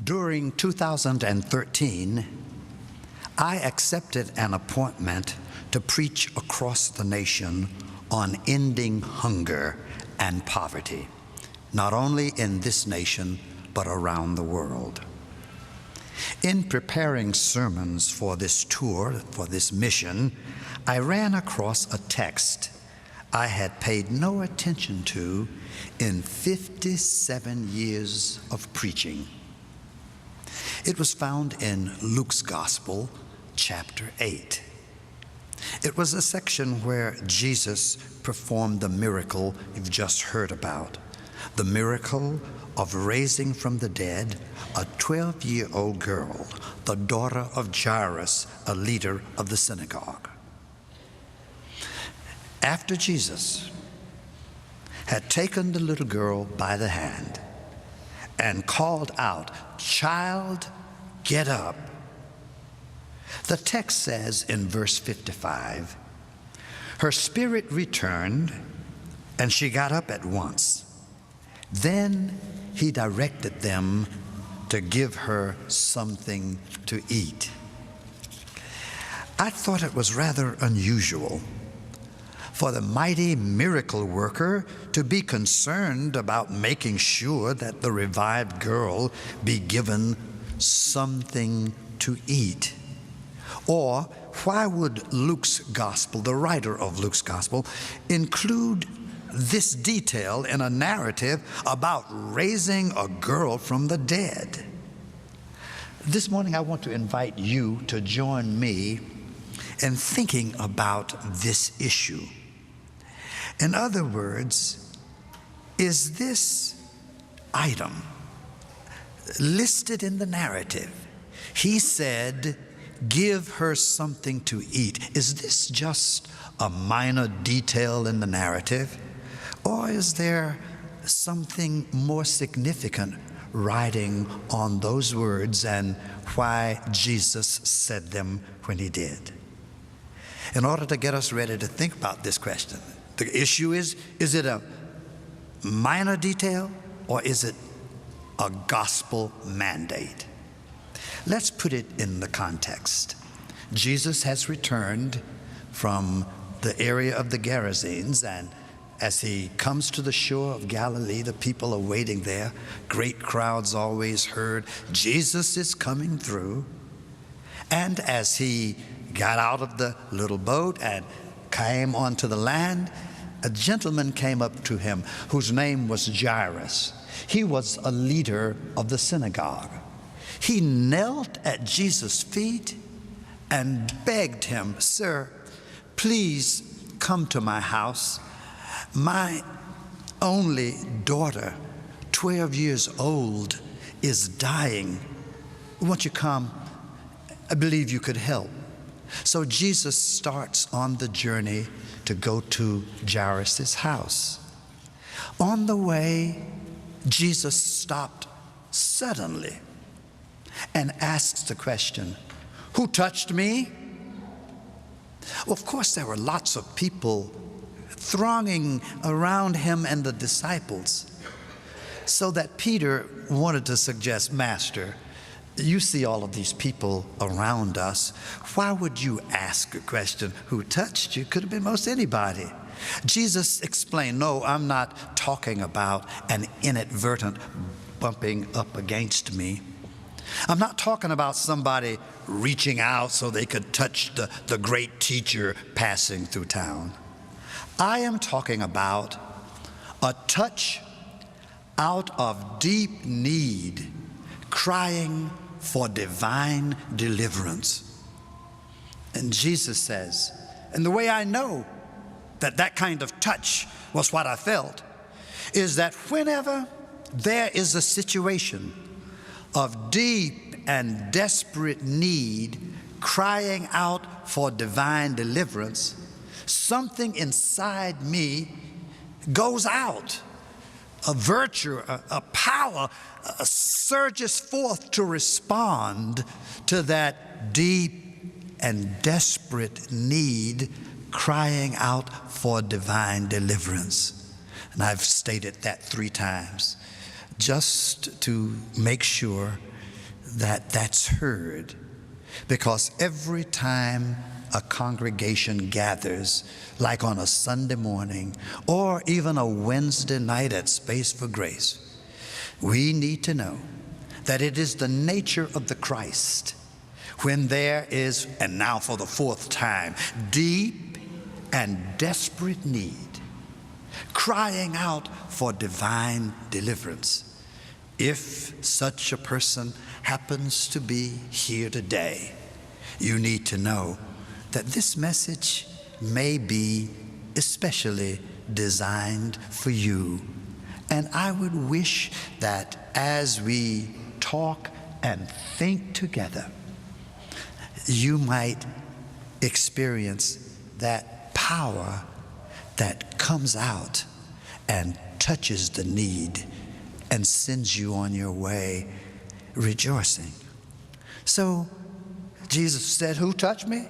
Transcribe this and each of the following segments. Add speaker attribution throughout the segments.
Speaker 1: During 2013, I accepted an appointment to preach across the nation on ending hunger and poverty, not only in this nation, but around the world. In preparing sermons for this tour, for this mission, I ran across a text I had paid no attention to in 57 years of preaching. It was found in Luke's Gospel, chapter 8. It was a section where Jesus performed the miracle you've just heard about, the miracle of raising from the dead a 12-year-old girl, the daughter of Jairus, a leader of the synagogue. After Jesus had taken the little girl by the hand and called out, "Child, get up," the text says in verse 55, her spirit returned and she got up at once. Then he directed them to give her something to eat. I thought it was rather unusual for the mighty miracle worker to be concerned about making sure that the revived girl be given something to eat. Or why would Luke's gospel, the writer of Luke's gospel, include this detail in a narrative about raising a girl from the dead? This morning I want to invite you to join me in thinking about this issue. In other words, is this item listed in the narrative? He said, "Give her something to eat." Is this just a minor detail in the narrative? Or is there something more significant riding on those words and why Jesus said them when he did? In order to get us ready to think about this question, the issue is it a minor detail or is it a gospel mandate? Let's put it in the context. Jesus has returned from the area of the Gerasenes, and as he comes to the shore of Galilee, the people are waiting there. Great crowds always heard, Jesus is coming through. And as he got out of the little boat and came onto the land, a gentleman came up to him whose name was Jairus. He was a leader of the synagogue. He knelt at Jesus' feet and begged him, "Sir, please come to my house. My only daughter, 12 years old, is dying. Won't you come? I believe you could help." So Jesus starts on the journey to go to Jairus' house. On the way, Jesus stopped suddenly and asks the question, "Who touched me?" Well, of course, there were lots of people thronging around him and the disciples, so that Peter wanted to suggest, "Master, you see all of these people around us. Why would you ask a question, who touched you? Could have been most anybody." Jesus explained, "No, I'm not talking about an inadvertent bumping up against me. I'm not talking about somebody reaching out so they could touch the great teacher passing through town. I am talking about a touch out of deep need, crying for divine deliverance." And Jesus says, and the way I know that that kind of touch was what I felt is that whenever there is a situation of deep and desperate need, crying out for divine deliverance, something inside me goes out. A virtue, a power surges forth to respond to that deep and desperate need, crying out for divine deliverance. And I've stated that 3 times just to make sure that that's heard, because every time a congregation gathers, like on a Sunday morning or even a Wednesday night at Space for Grace, we need to know that it is the nature of the Christ when there is, and now for the fourth time, deep and desperate need, crying out for divine deliverance. If such a person happens to be here today, you need to know that this message may be especially designed for you. And I would wish that as we talk and think together, you might experience that power that comes out and touches the need and sends you on your way rejoicing. So Jesus said, "Who touched me?"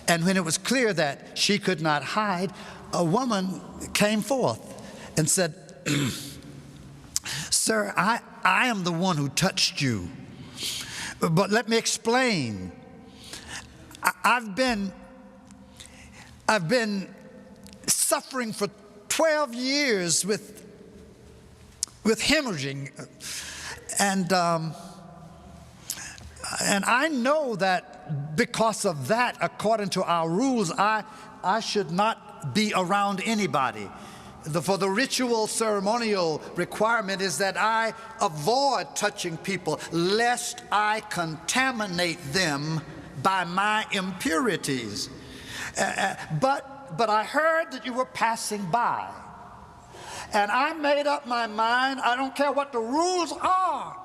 Speaker 1: And when it was clear that she could not hide, a woman came forth and said, "Sir, I am the one who touched you. But let me explain. I've been suffering for 12 years with hemorrhaging, and I know that because of that, according to our rules, I should not be around anybody. For the ritual ceremonial requirement is that I avoid touching people lest I contaminate them by my impurities. But I heard that you were passing by, and I made up my mind, I don't care what the rules are,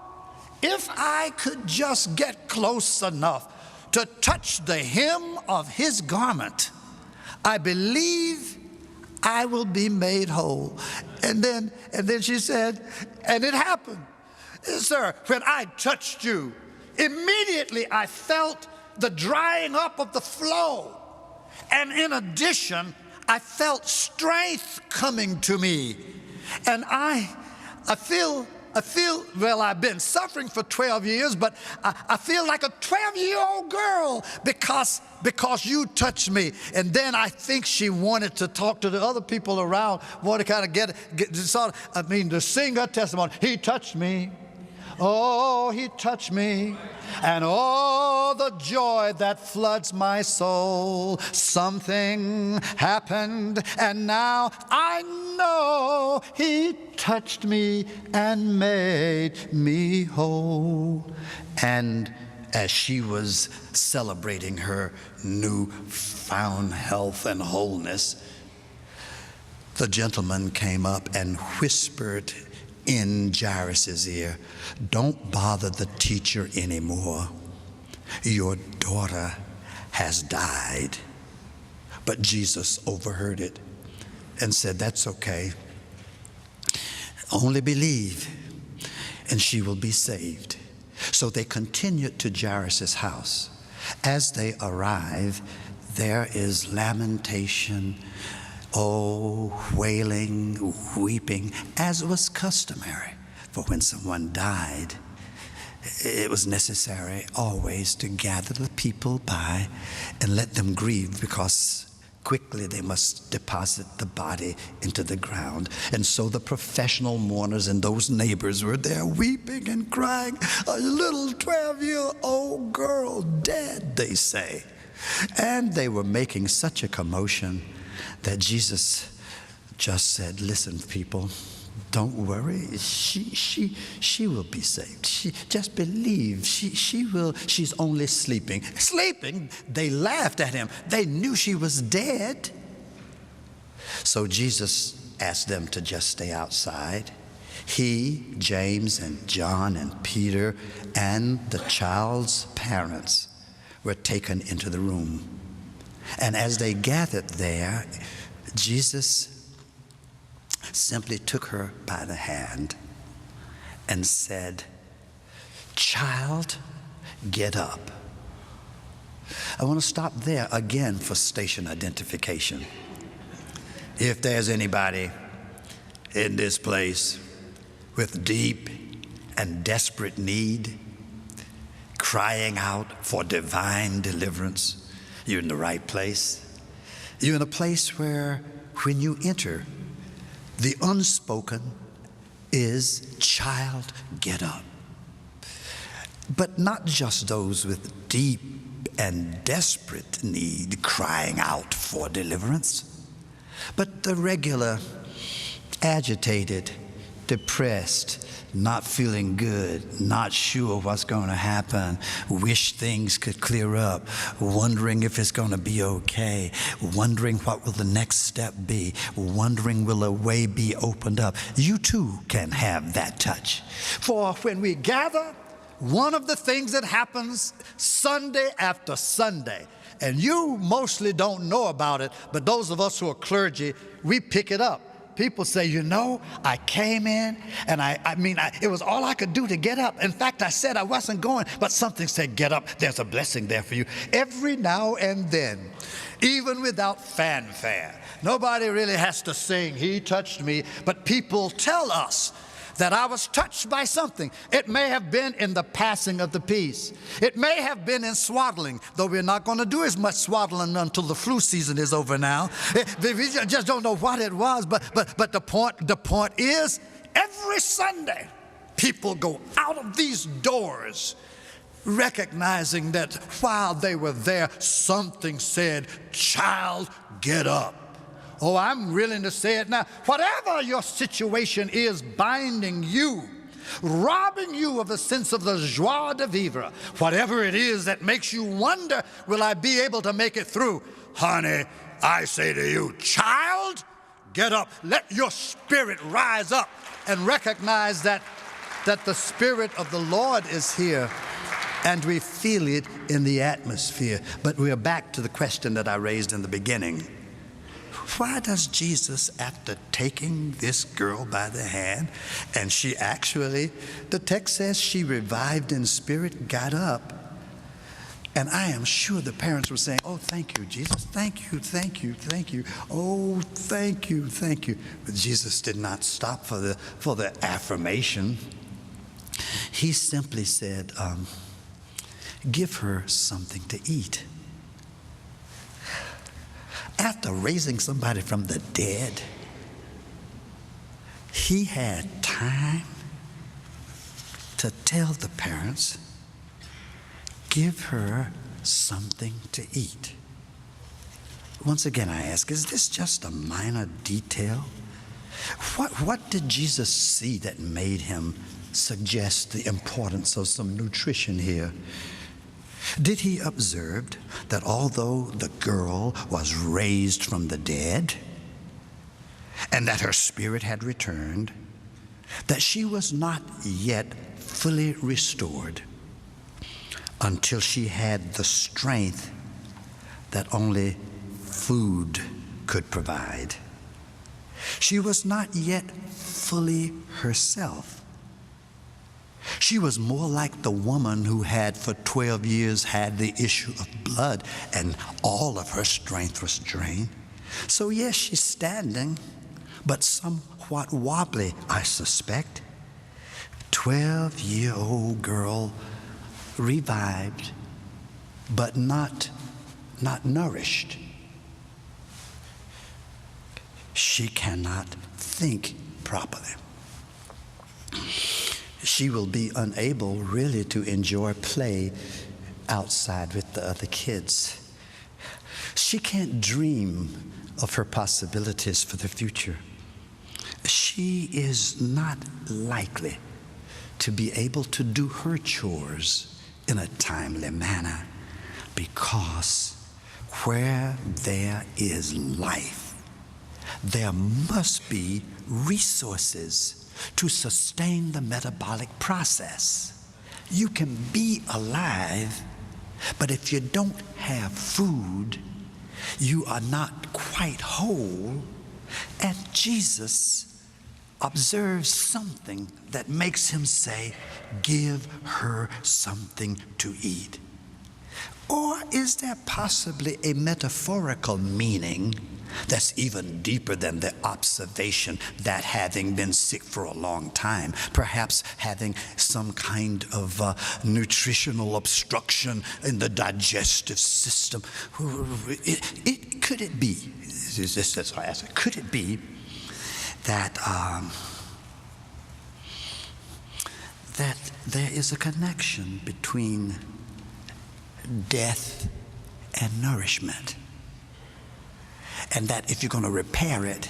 Speaker 1: if I could just get close enough to touch the hem of his garment, I believe I will be made whole." And then she said, and it happened. "Sir, when I touched you, immediately I felt the drying up of the flow. And in addition, I felt strength coming to me. And I feel, well, I've been suffering for 12 years, but I feel like a 12-year-old girl because you touched me." And then I think she wanted to talk to the other people around, wanted to kind of to sing her testimony. "He touched me. Oh, he touched me. And oh, the joy that floods my soul. Something happened, and now I know he touched me and made me whole." And as she was celebrating her newfound health and wholeness, the gentleman came up and whispered in Jairus' ear, "Don't bother the teacher anymore. Your daughter has died." But Jesus overheard it and said, "That's okay. Only believe, and she will be saved." So they continued to Jairus' house. As they arrive, there is lamentation, wailing, weeping, as was customary. For when someone died, it was necessary always to gather the people by and let them grieve, because quickly they must deposit the body into the ground. And so the professional mourners and those neighbors were there weeping and crying. "A little 12-year-old girl dead," they say. And they were making such a commotion that Jesus just said, "Listen, people, don't worry. She will be saved. Just believe. She will. She's only sleeping." Sleeping? They laughed at him. They knew she was dead. So Jesus asked them to just stay outside. He, James and John and Peter and the child's parents were taken into the room. And as they gathered there, Jesus simply took her by the hand and said, "Child, get up." I want to stop there again for station identification. If there's anybody in this place with deep and desperate need, crying out for divine deliverance, you're in the right place. You're in a place where when you enter, the unspoken is, child, get up. But not just those with deep and desperate need crying out for deliverance, but the regular, agitated, depressed, not feeling good, not sure what's going to happen, wish things could clear up, wondering if it's going to be okay, wondering what will the next step be, wondering will a way be opened up. You too can have that touch. For when we gather, one of the things that happens Sunday after Sunday, and you mostly don't know about it, but those of us who are clergy, we pick it up. People say, you know, I came in and it was all I could do to get up. In fact, I said I wasn't going, but something said, get up. There's a blessing there for you. Every now and then, even without fanfare, nobody really has to sing, he touched me, but people tell us that I was touched by something. It may have been in the passing of the peace. It may have been in swaddling, though we're not going to do as much swaddling until the flu season is over now. We just don't know what it was, but the point is, every Sunday, people go out of these doors recognizing that while they were there, something said, child, get up. Oh, I'm willing to say it now. Whatever your situation is binding you, robbing you of a sense of the joie de vivre, whatever it is that makes you wonder, will I be able to make it through? Honey, I say to you, child, get up. Let your spirit rise up and recognize that the Spirit of the Lord is here, and we feel it in the atmosphere. But we're back to the question that I raised in the beginning. Why does Jesus, after taking this girl by the hand, and she actually, the text says she revived in spirit, got up, and I am sure the parents were saying, oh, thank you, Jesus, thank you, thank you, thank you, oh, thank you, thank you. But Jesus did not stop for the affirmation. He simply said, give her something to eat. After raising somebody from the dead, he had time to tell the parents, give her something to eat. Once again, I ask, is this just a minor detail? What did Jesus see that made him suggest the importance of some nutrition here? Did he observe that although the girl was raised from the dead and that her spirit had returned, that she was not yet fully restored until she had the strength that only food could provide? She was not yet fully herself. She was more like the woman who had for 12 years had the issue of blood, and all of her strength was drained. So yes, she's standing, but somewhat wobbly, I suspect. 12-year-old girl, revived, but not nourished. She cannot think properly. She will be unable really to enjoy play outside with the other kids. She can't dream of her possibilities for the future. She is not likely to be able to do her chores in a timely manner, because where there is life, there must be resources to sustain the metabolic process. You can be alive, but if you don't have food, you are not quite whole. And Jesus observes something that makes him say, give her something to eat. Or is there possibly a metaphorical meaning that's even deeper than the observation that having been sick for a long time, perhaps having some kind of nutritional obstruction in the digestive system, could it be, that's why I asked, could it be that that there is a connection between death and nourishment? And that if you're going to repair it,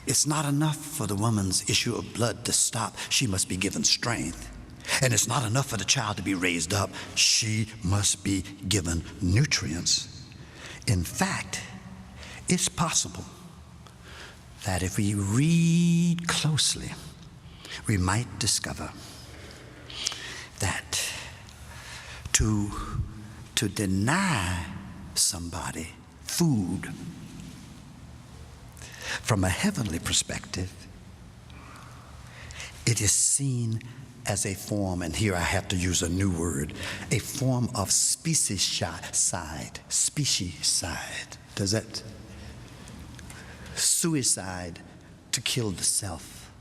Speaker 1: it's not enough for the woman's issue of blood to stop. She must be given strength. And it's not enough for the child to be raised up. She must be given nutrients. In fact, it's possible that if we read closely, we might discover that to deny somebody food from a heavenly perspective, it is seen as a form, and here I have to use a new word, a form of speciescide. Speciescide. Does that? Suicide to kill the self.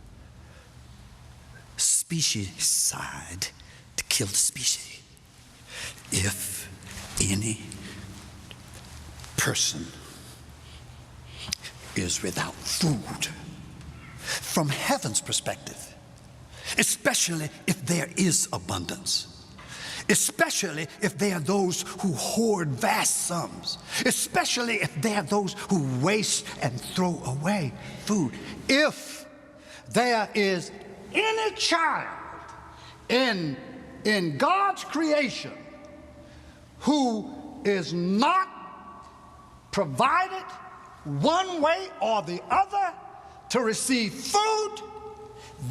Speaker 1: Speciescide to kill the species. If any person is without food, from heaven's perspective, especially if there is abundance, especially if there are those who hoard vast sums, especially if there are those who waste and throw away food, if there is any child in God's creation who is not provided one way or the other to receive food,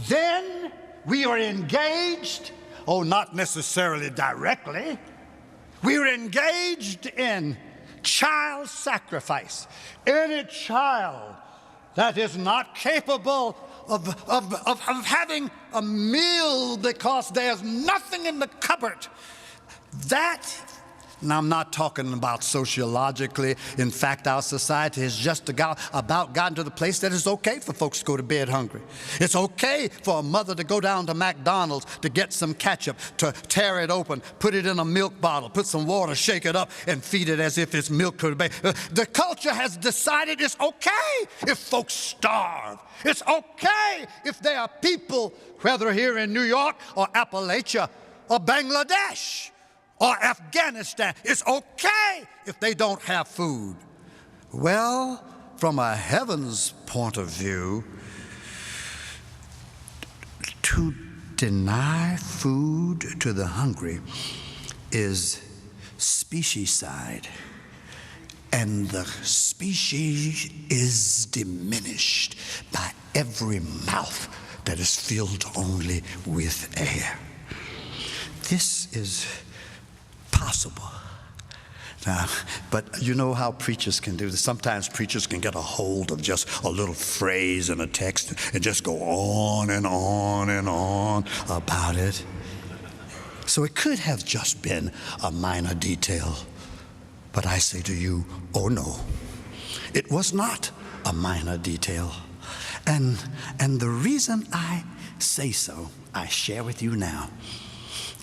Speaker 1: then we are engaged, not necessarily directly, we are engaged in child sacrifice. Any child that is not capable of having a meal because there's nothing in the cupboard, that, and I'm not talking about sociologically. In fact, our society has just about gotten to the place that it's okay for folks to go to bed hungry. It's okay for a mother to go down to McDonald's to get some ketchup, to tear it open, put it in a milk bottle, put some water, shake it up, and feed it as if it's milk to the baby. The culture has decided it's okay if folks starve. It's okay if there are people, whether here in New York or Appalachia or Bangladesh or Afghanistan, it's okay if they don't have food. Well, from a heaven's point of view, to deny food to the hungry is speciescide, and the species is diminished by every mouth that is filled only with air. This is possible. Now, but you know how preachers can do this. Sometimes preachers can get a hold of just a little phrase in a text and just go on and on and on about it. So it could have just been a minor detail. But I say to you, oh no, it was not a minor detail. And the reason I say so, I share with you now.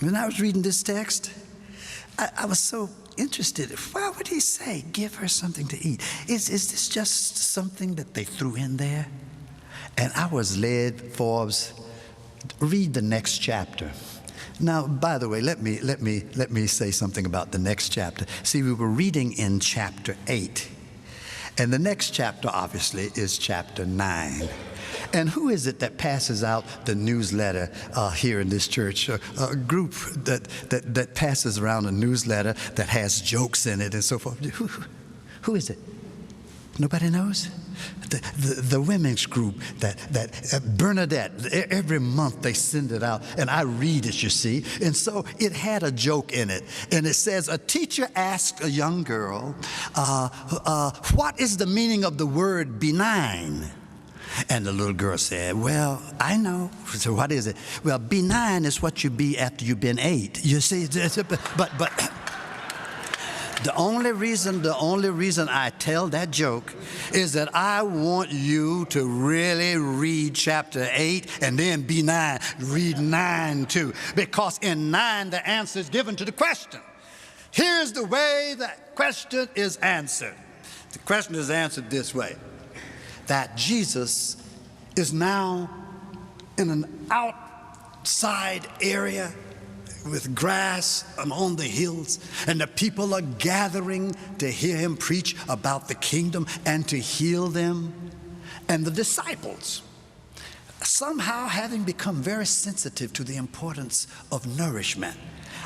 Speaker 1: When I was reading this text, I was so interested. Why would he say, give her something to eat? Is this just something that they threw in there? And I was led, Forbes, read the next chapter. Now, by the way, let me say something about the next chapter. See, we were reading in chapter 8. And the next chapter, obviously, is chapter 9. And who is it that passes out the newsletter here in this church? A group that passes around a newsletter that has jokes in it and so forth. Who is it? Nobody knows? The women's group that Bernadette, every month they send it out, and I read it, you see. And so it had a joke in it, and it says, a teacher asked a young girl, what is the meaning of the word benign? And the little girl said, well, I know. So what is it? Well, benign is what you be after you've been ate. You see, but The only reason I tell that joke is that I want you to really read chapter 8 and then B9, read 9 too. Because in 9, the answer is given to the question. Here's the way that question is answered. The question is answered this way: that Jesus is now in an outside area with grass on the hills, and the people are gathering to hear him preach about the kingdom and to heal them. And the disciples, somehow having become very sensitive to the importance of nourishment,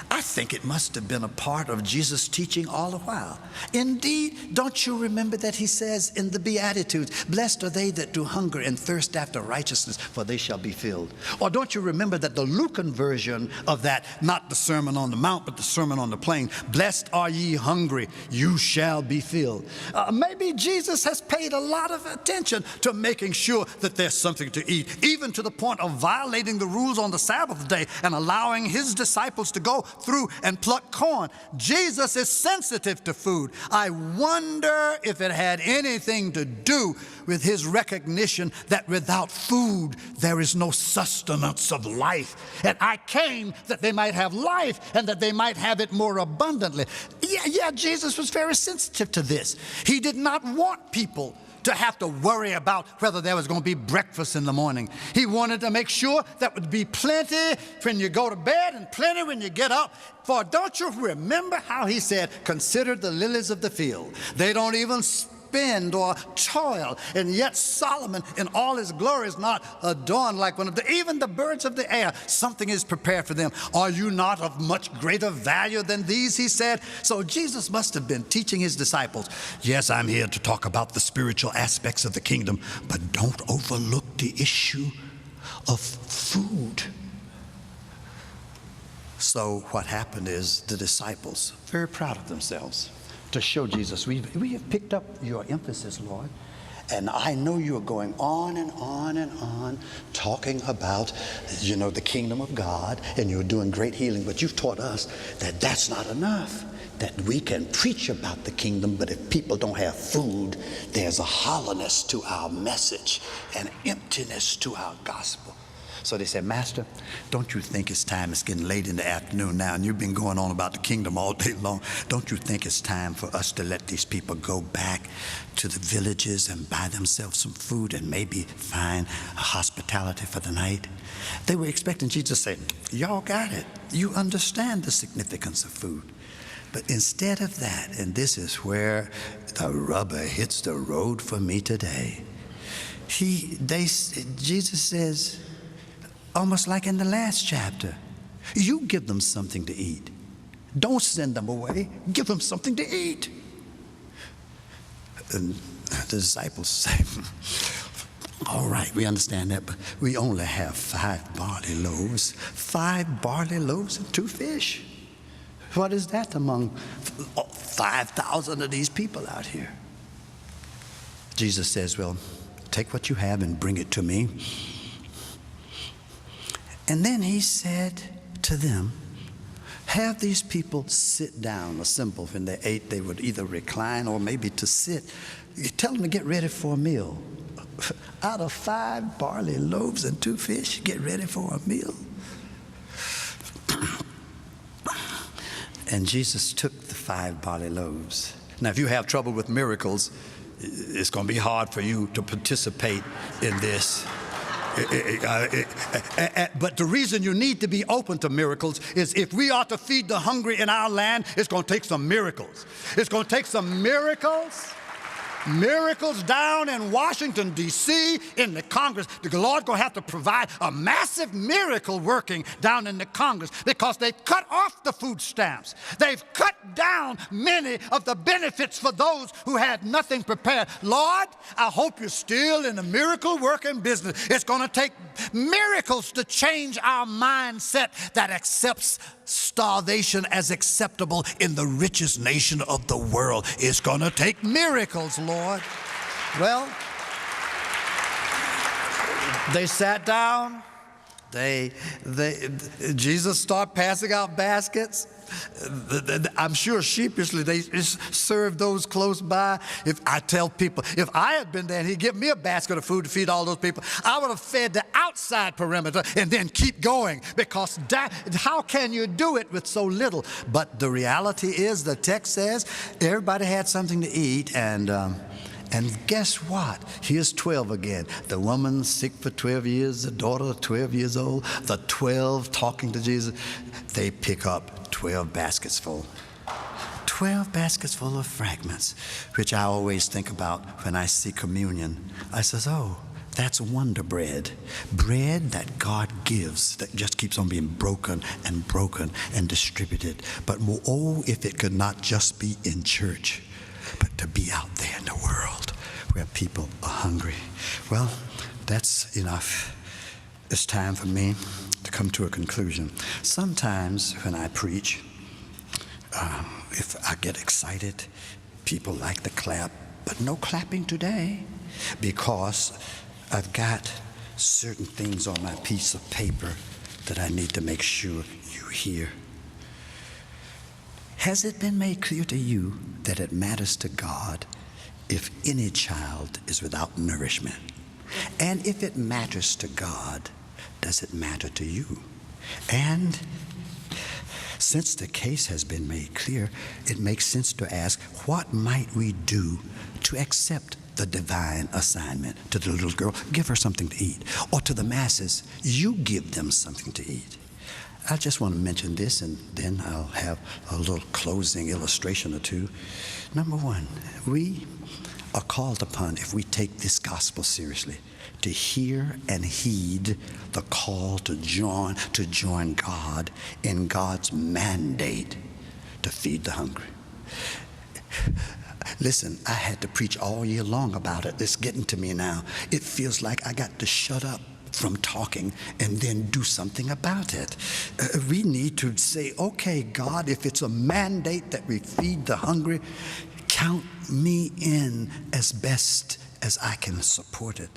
Speaker 1: I think it must have been a part of Jesus' teaching all the while. Indeed, don't you remember that he says in the Beatitudes, blessed are they that do hunger and thirst after righteousness, for they shall be filled. Or don't you remember that the Lucan version of that, not the Sermon on the Mount, but the Sermon on the Plain, blessed are ye hungry, you shall be filled. Maybe Jesus has paid a lot of attention to making sure that there's something to eat, even to the point of violating the rules on the Sabbath day and allowing his disciples to go through and pluck corn. Jesus is sensitive to food. I wonder if it had anything to do with his recognition that without food there is no sustenance of life. And I came that they might have life and that they might have it more abundantly. Yeah, Jesus was very sensitive to this. He did not want people to have to worry about whether there was going to be breakfast in the morning. He wanted to make sure that would be plenty when you go to bed and plenty when you get up. For don't you remember how he said, consider the lilies of the field. They don't even spend or toil, and yet Solomon in all his glory is not adorned like one of even the birds of the air. Something is prepared for them. Are you not of much greater value than these, he said. So Jesus must have been teaching his disciples, yes, I'm here to talk about the spiritual aspects of the kingdom, but don't overlook the issue of food. So what happened is the disciples, very proud of themselves, to show Jesus, we have picked up your emphasis, Lord, and I know you're going on and on and on talking about, the kingdom of God, and you're doing great healing, but you've taught us that that's not enough, that we can preach about the kingdom, but if people don't have food, there's a hollowness to our message, an emptiness to our gospel. So they said, Master, don't you think it's time? It's getting late in the afternoon now, and you've been going on about the kingdom all day long. Don't you think it's time for us to let these people go back to the villages and buy themselves some food and maybe find a hospitality for the night? They were expecting Jesus to say, y'all got it. You understand the significance of food. But instead of that, and this is where the rubber hits the road for me today, Jesus says, almost like in the last chapter, you give them something to eat. Don't send them away. Give them something to eat. And the disciples say, all right, we understand that, but we only have 5 barley loaves. 5 barley loaves and 2 fish. What is that among 5,000 of these people out here? Jesus says, well, take what you have and bring it to me. And then he said to them, have these people sit down, assemble. When they ate, they would either recline or maybe to sit. You tell them to get ready for a meal. Out of 5 barley loaves and 2 fish, get ready for a meal. And Jesus took the 5 barley loaves. Now, if you have trouble with miracles, it's going to be hard for you to participate in this. But the reason you need to be open to miracles is if we are to feed the hungry in our land, it's going to take some miracles. It's going to take some miracles. Miracles down in Washington, D.C., in the Congress. The Lord's going to have to provide a massive miracle working down in the Congress because they've cut off the food stamps. They've cut down many of the benefits for those who had nothing prepared. Lord, I hope you're still in the miracle working business. It's going to take miracles to change our mindset that accepts starvation as acceptable in the richest nation of the world. It's going to take miracles, Lord. Well, they sat down. Jesus started passing out baskets. I'm sure sheepishly they served those close by. If I tell people, if I had been there and he'd give me a basket of food to feed all those people, I would have fed the outside perimeter and then keep going, because how can you do it with so little? But the reality is, the text says everybody had something to eat, and guess what? Here's 12 again. The woman sick for 12 years, the daughter 12 years old, the 12 talking to Jesus. They pick up 12 baskets full. 12 baskets full of fragments, which I always think about when I see communion. I says, oh, that's wonder bread. Bread that God gives that just keeps on being broken and distributed. But oh, if it could not just be in church, but to be out there in the world where people are hungry. Well, that's enough. It's time for me to come to a conclusion. Sometimes when I preach, if I get excited, people like to clap, but no clapping today, because I've got certain things on my piece of paper that I need to make sure you hear. Has it been made clear to you that it matters to God if any child is without nourishment? And if it matters to God, does it matter to you? And since the case has been made clear, it makes sense to ask, what might we do to accept the divine assignment? To the little girl, give her something to eat. Or to the masses, you give them something to eat. I just want to mention this, and then I'll have a little closing illustration or two. Number one, we are called upon, if we take this gospel seriously, to hear and heed the call to join God in God's mandate to feed the hungry. Listen, I had to preach all year long about it. It's getting to me now. It feels like I got to shut up from talking and then do something about it. We need to say, okay, God, if it's a mandate that we feed the hungry, count me in as best as I can support it.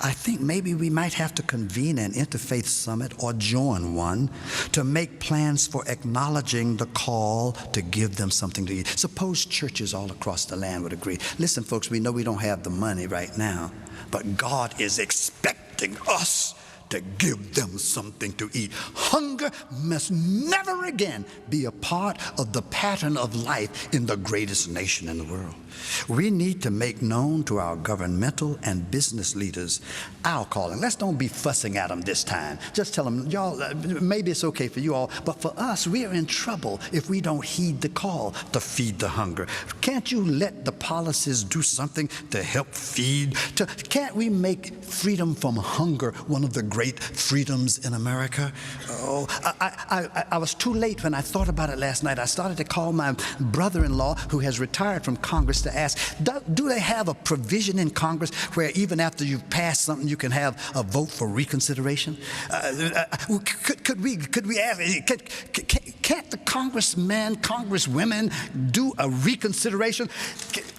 Speaker 1: I think maybe we might have to convene an interfaith summit or join one to make plans for acknowledging the call to give them something to eat. Suppose churches all across the land would agree. Listen, folks, we know we don't have the money right now, but God is expecting us to give them something to eat. Hunger must never again be a part of the pattern of life in the greatest nation in the world. We need to make known to our governmental and business leaders our calling. Let's don't be fussing at them this time. Just tell them, y'all, maybe it's okay for you all, but for us, we are in trouble if we don't heed the call to feed the hunger. Can't you let the policies do something to help feed? Can't we make freedom from hunger one of the great freedoms in America? Oh, I was too late when I thought about it last night. I started to call my brother-in-law, who has retired from Congress, to ask, do they have a provision in Congress where even after you've passed something, you can have a vote for reconsideration? Could we ask, can't the congressmen, congresswomen do a reconsideration?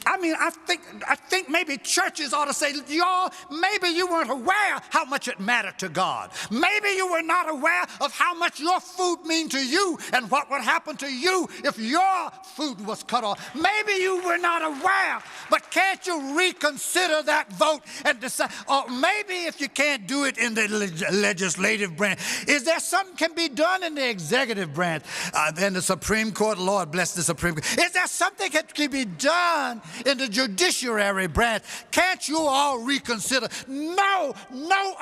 Speaker 1: I mean, I think maybe churches ought to say, y'all, maybe you weren't aware how much it mattered to God. Maybe you were not aware of how much your food means to you and what would happen to you if your food was cut off. Maybe you were not aware, but can't you reconsider that vote and decide? Or maybe if you can't do it in the legislative branch, is there something can be done in the executive branch? Then the Supreme Court, Lord bless the Supreme Court. Is there something that can be done in the judiciary branch? Can't you all reconsider? No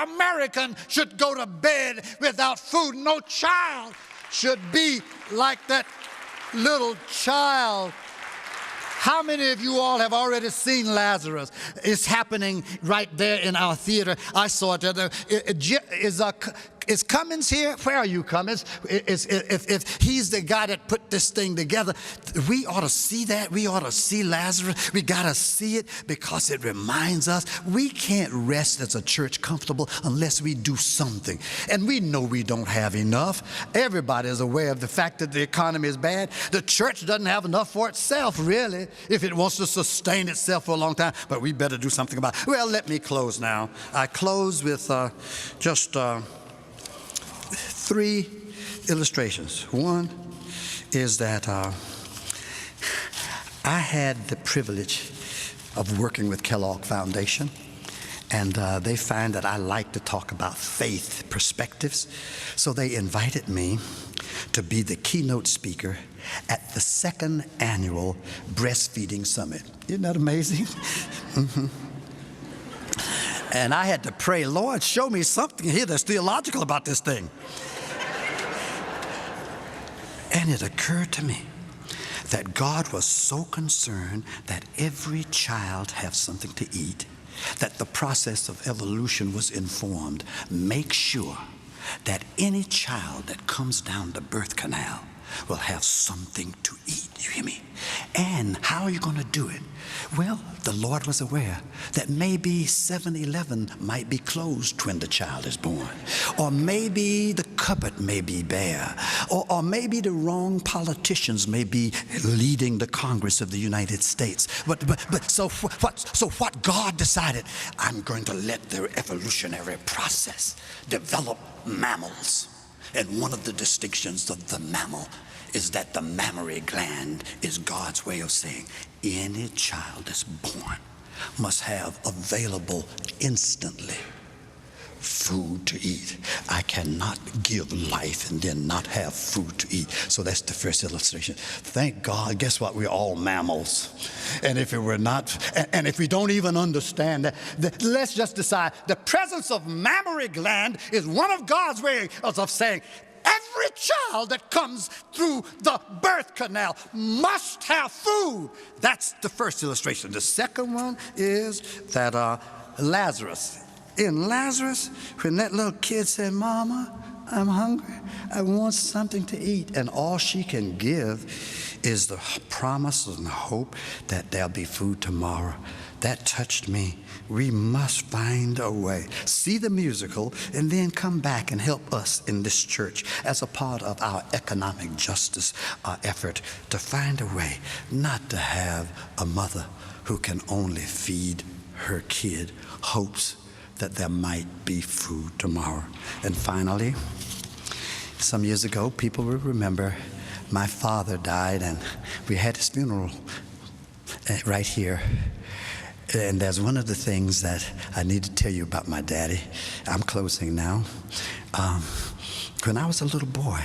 Speaker 1: American should go to bed without food. No child should be like that little child. How many of you all have already seen Lazarus? It's happening right there in our theater. I saw it. Is Cummins here? Where are you, Cummins? If he's the guy that put this thing together, we ought to see that. We ought to see Lazarus. We got to see it because it reminds us we can't rest as a church comfortable unless we do something. And we know we don't have enough. Everybody is aware of the fact that the economy is bad. The church doesn't have enough for itself, really, if it wants to sustain itself for a long time. But we better do something about it. Well, let me close now. I close with just 3 illustrations. One is that I had the privilege of working with Kellogg Foundation, and they find that I like to talk about faith perspectives. So they invited me to be the keynote speaker at the 2nd annual Breastfeeding Summit. Isn't that amazing? Mm-hmm. And I had to pray, Lord, show me something here that's theological about this thing. And it occurred to me that God was so concerned that every child have something to eat, that the process of evolution was informed. Make sure that any child that comes down the birth canal will have something to eat. You hear me? And how are you going to do it? Well, the Lord was aware that maybe 7-Eleven might be closed when the child is born. Or maybe the cupboard may be bare. Or maybe the wrong politicians may be leading the Congress of the United States. So what God decided, I'm going to let their evolutionary process develop mammals. And one of the distinctions of the mammal is that the mammary gland is God's way of saying any child that's born must have available instantly food to eat. I cannot give life and then not have food to eat. So that's the first illustration. Thank God, guess what? We're all mammals. And if it were not, and if we don't even understand that, let's just decide the presence of mammary gland is one of God's ways of saying every child that comes through the birth canal must have food. That's the first illustration. The second one is that Lazarus. In Lazarus, when that little kid said, Mama, I'm hungry, I want something to eat, and all she can give is the promise and hope that there'll be food tomorrow. That touched me. We must find a way. See the musical and then come back and help us in this church as a part of our economic justice effort to find a way not to have a mother who can only feed her kid hopes that there might be food tomorrow. And finally, some years ago, people will remember my father died, and we had his funeral right here. And there's one of the things that I need to tell you about my daddy. I'm closing now. When I was a little boy,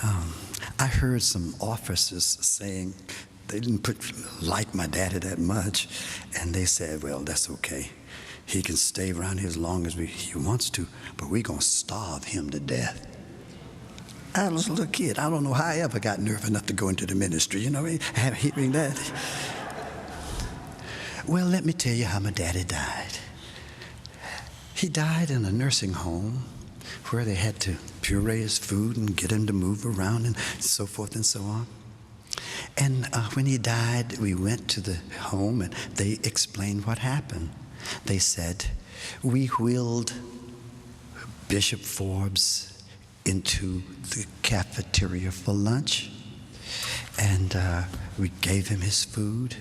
Speaker 1: I heard some officers saying they didn't like my daddy that much, and they said, well, that's okay. He can stay around here as long as he wants to, but we're going to starve him to death. I was a little kid. I don't know how I ever got nerve enough to go into the ministry. You know, hearing that. Well, let me tell you how my daddy died. He died in a nursing home where they had to puree his food and get him to move around and so forth and so on. And when he died, we went to the home and they explained what happened. They said, we wheeled Bishop Forbes into the cafeteria for lunch, and we gave him his food,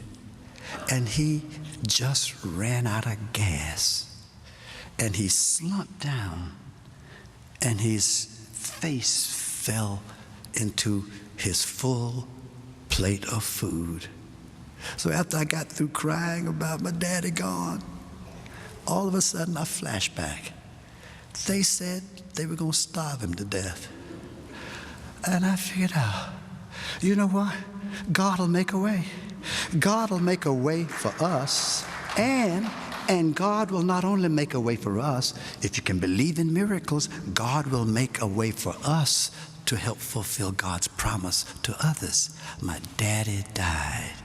Speaker 1: and he just ran out of gas, and he slumped down, and his face fell into his full plate of food. So after I got through crying about my daddy gone, all of a sudden, a flashback. They said they were going to starve him to death. And I figured out, you know what? God will make a way. God will make a way for us, and God will not only make a way for us, if you can believe in miracles, God will make a way for us to help fulfill God's promise to others. My daddy died,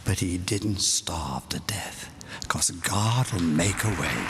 Speaker 1: but he didn't starve to death, because God will make a way.